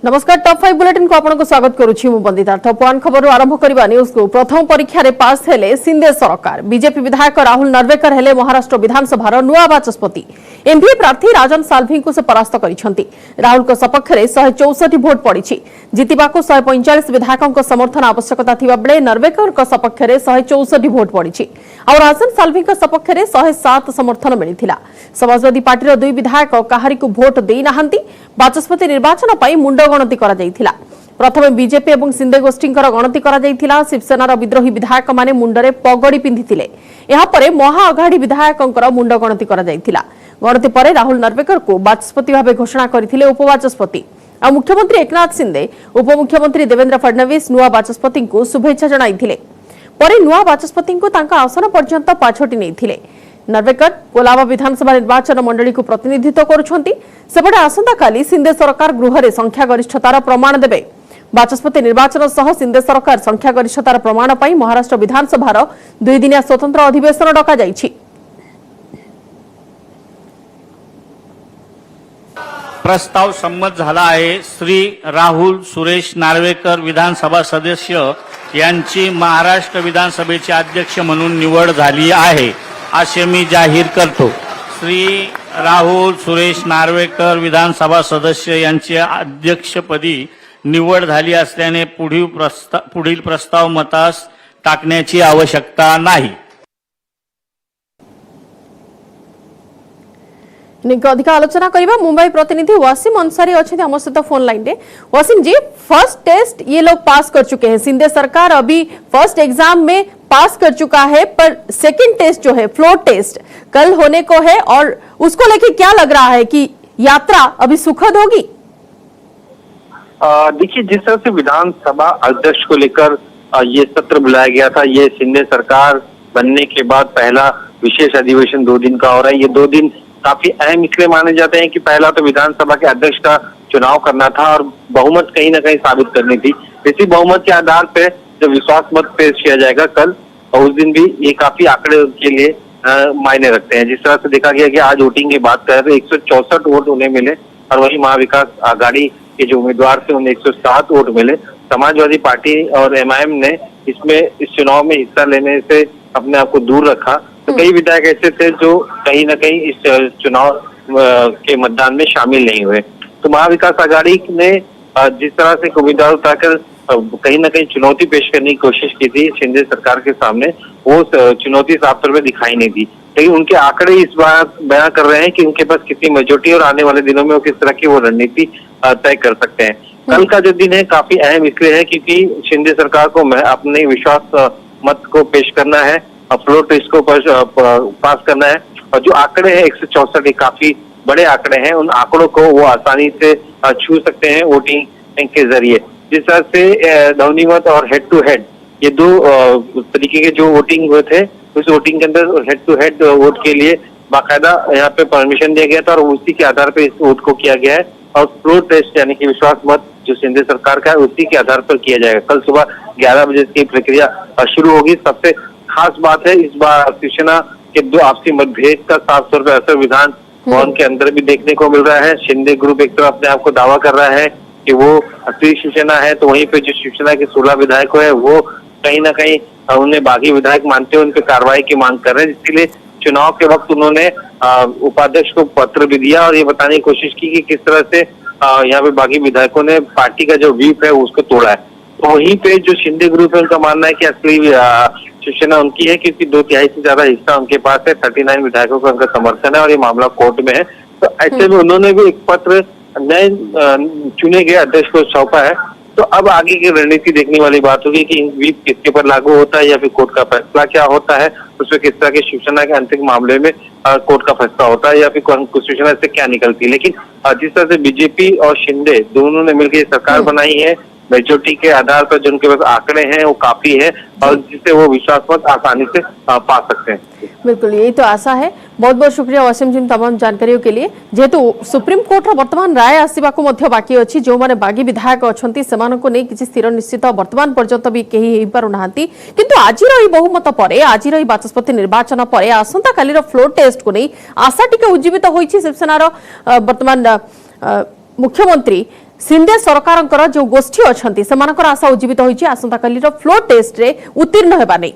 नमस्कार top 5 bulletin को आपनको स्वागत करुछि मु बंदिता। टॉप 1 खबर आरंभ करबा न्यूज को। प्रथम परीक्षा रे पास हेले सिंधे सरकार। बीजेपी विधायक राहुल नरवेकर हेले महाराष्ट्र विधानसभा नुआ बाचस्पति। एमपी प्रार्थी राजन साल्वी को से परास्त करिसंती। राहुल को सपक्ष रे 164 वोट पड़िछि। जीतिबा को 145 विधायकों को समर्थन आवश्यकता थिबा बेले नरवेकर को सपक्ष रे 164 वोट पड़िछि और राजन साल्वी को सपक्ष रे 107 समर्थन मिलिथिला। समाजवादी पार्टी रो दुई विधायक काहारी को वोट देई नाहंती। बाचस्पति निर्वाचन पई मुंड गणति करा जायथिला। प्रथमे बीजेपी एवं सिंधे गोष्ठींकर गणति करा जायथिला। शिवसेनार विद्रोही विधायक माने मुंडरे पगड़ी पिंधिथिले। एहा परे महाअघाड़ी विधायकंकर मुंड गणति करा जायथिला। गणति परे राहुल नरवेकर को बाचस्पति भाबे घोषणा करथिले उपबाचस्पति। आ मुख्यमंत्री एकनाथ शिंदे उपमुख्यमंत्री देवेंद्र फडणवीस नुआ बाचस्पति को शुभेच्छा जणाइथिले। परे नुआ बाचस्पति को तांका आसन पर्यंत पाछोटी नैथिले। नरवेकर कोलाबा विधानसभा निर्वाचन मंडली को प्रतिनिधित्व करुछंती। सेपटे आसंता काली सिंधे सरकार गृह रे संख्या गरिष्ठतार प्रमाण देबे। बाचस्पति निर्वाचन सह सिंधे सरकार संख्या गरिष्ठतार प्रमाण पई महाराष्ट्र विधानसभार 2 दिनिया स्वतंत्र अधिवेशन डका जायछि। प्रस्ताव संमत झाला आहे। श्री राहुल सुरेश नार्वेकर विधानसभा सदस्य यांची महाराष्ट्र विधानसभेचे अध्यक्ष म्हणून निवड झाली आहे असे मी जाहीर करतो। श्री राहुल सुरेश नार्वेकर विधानसभा सदस्य यांचे अध्यक्षपदी निवड झाली असल्याने पुढील प्रस्ताव मतास टाकण्याची आवश्यकता नाही। अधिक आलोचना करबा मुंबई प्रतिनिधि वासिम अंसारी अच्छे आम सहित फोन लाइन रे। वासिम जी, फर्स्ट टेस्ट ये लोग पास कर चुके हैं। सिंधे सरकार अभी फर्स्ट एग्जाम में पास कर चुका है, पर सेकंड टेस्ट जो है फ्लोर टेस्ट कल होने को है और उसको लेके क्या लग रहा है कि यात्रा अभी सुखद होगी? देखिए, जिस तरह से विधानसभा अध्यक्ष को लेकर ये सत्र बुलाया गया था, ये सिंधे सरकार बनने के बाद पहला विशेष अधिवेशन 2 दिन का हो रहा है। ये 2 दिन काफी अहम इसलिए माने जाते हैं कि पहला तो विधानसभा के अध्यक्ष का चुनाव करना था और बहुमत कहीं ना कहीं साबित करनी थी। इसी बहुमत के आधार पे जब विश्वास मत पेश किया जाएगा कल, और उस दिन भी ये काफी आंकड़े के लिए मायने रखते हैं। जिस तरह से देखा गया कि आज वोटिंग की बात करें तो 164 वोट उन्हें मिले और वही महाविकास आघाड़ी के जो उम्मीदवार थे उन्हें 107 वोट मिले। समाजवादी पार्टी और एमआईएम ने इस चुनाव में हिस्सा लेने से अपने आप को दूर रखा। तो कई विधायक ऐसे थे जो कहीं ना कहीं इस चुनाव के मतदान में शामिल नहीं हुए। तो महाविकास आघाड़ी ने जिस तरह से उम्मीदवार उतारकर कहीं ना कहीं चुनौती पेश करने की कोशिश की थी सिंधे सरकार के सामने, वो चुनौती साफ तौर पर दिखाई नहीं दी। लेकिन उनके आंकड़े इस बात बयां कर रहे हैं कि उनके पास कितनी मेजोरिटी और आने वाले दिनों में वो किस तरह की वो रणनीति तय कर सकते हैं। कल का जो दिन है काफी अहम इसलिए है क्योंकि शिंदे सरकार को अपने विश्वास मत को पेश करना है, फ्लोर टेस्ट को पास करना है। और जो आंकड़े हैं 164 काफी बड़े आंकड़े हैं, उन आंकड़ों को वो आसानी से छू सकते हैं वोटिंग के जरिए। जिस तरह से ध्वनिमत और हेड टू हेड ये 2 तरीके के जो वोटिंग हुए थे, उस वोटिंग के अंदर हेड टू हेड वोट के लिए बाकायदा यहाँ पे परमिशन दिया गया था और उसी के आधार पर इस वोट को किया गया है। और फ्लोर टेस्ट यानी कि विश्वास मत जो सिंधे सरकार का है उसी के आधार पर किया जाएगा। कल सुबह 11 बजे की प्रक्रिया शुरू होगी। सबसे खास बात है इस बार शिवसेना के 2 आपसी मतभेद का साफ तौर पर असर विधान भवन के अंदर भी देखने को मिल रहा है। शिंदे ग्रुप एक तरफ अपने आप को दावा कर रहा है कि वो असली शिवसेना है, तो वहीं पे जो शिवसेना के 16 विधायक है वो कहीं ना कहीं उन्हें बागी विधायक मानते हुए उन पर कार्रवाई की मांग कर रहे हैं। इसके लिए चुनाव के वक्त उन्होंने उपाध्यक्ष को पत्र भी दिया और ये बताने की कोशिश की कि किस तरह से यहाँ पे बागी विधायकों ने पार्टी का जो व्हीप है उसको तोड़ा है। तो वहीं पे जो शिंदे ग्रुप है उनका मानना है कि असली शिवसेना उनकी है क्योंकि 2/3 से ज्यादा हिस्सा उनके पास है। 39 विधायकों का उनका समर्थन है और ये मामला कोर्ट में है। तो ऐसे में उन्होंने भी एक पत्र नए चुने गए अध्यक्ष को सौंपा है। तो अब आगे की रणनीति देखने वाली बात होगी कि व्हीप किसके पर लागू होता है या फिर कोर्ट का फैसला क्या होता है, उसमें किस तरह के शिवसेना के अंतिम मामले में कोर्ट का फैसला होता है या फिर शिवसेना से क्या निकलती है। लेकिन जिस तरह से बीजेपी और शिंदे दोनों ने मिलकर सरकार बनाई है, मेजोरिटी के आधार पर जो उनके पास आंकड़े हैं वो काफी है और जिससे वो विश्वास मत आसानी से पा सकते हैं। बिल्कुल, यही तो आशा है। बहुत बहुत शुक्रिया वासिम जी तमाम जानकारी के लिए। जेहेतु सुप्रीम कोर्ट वर्तमान राय आसवा बाकी अच्छी जो माने बागी विधायक अच्छा से किसी स्थिर निश्चित वर्तमान पर्यंत भी कहीं पार ना, किंतु आज बहुमत पर आज बाचस्पति निर्वाचन पर आसंता काली फ्लोर टेस्ट को नहीं आशा टिके उज्जीवित होती शिवसेनार वर्तमान मुख्यमंत्री सिंधे सरकार जो गोष्ठी अच्छा से आशा उज्जीवित होती आसंता फ्लोर टेस्ट रे उत्तीर्ण हेबा नहीं।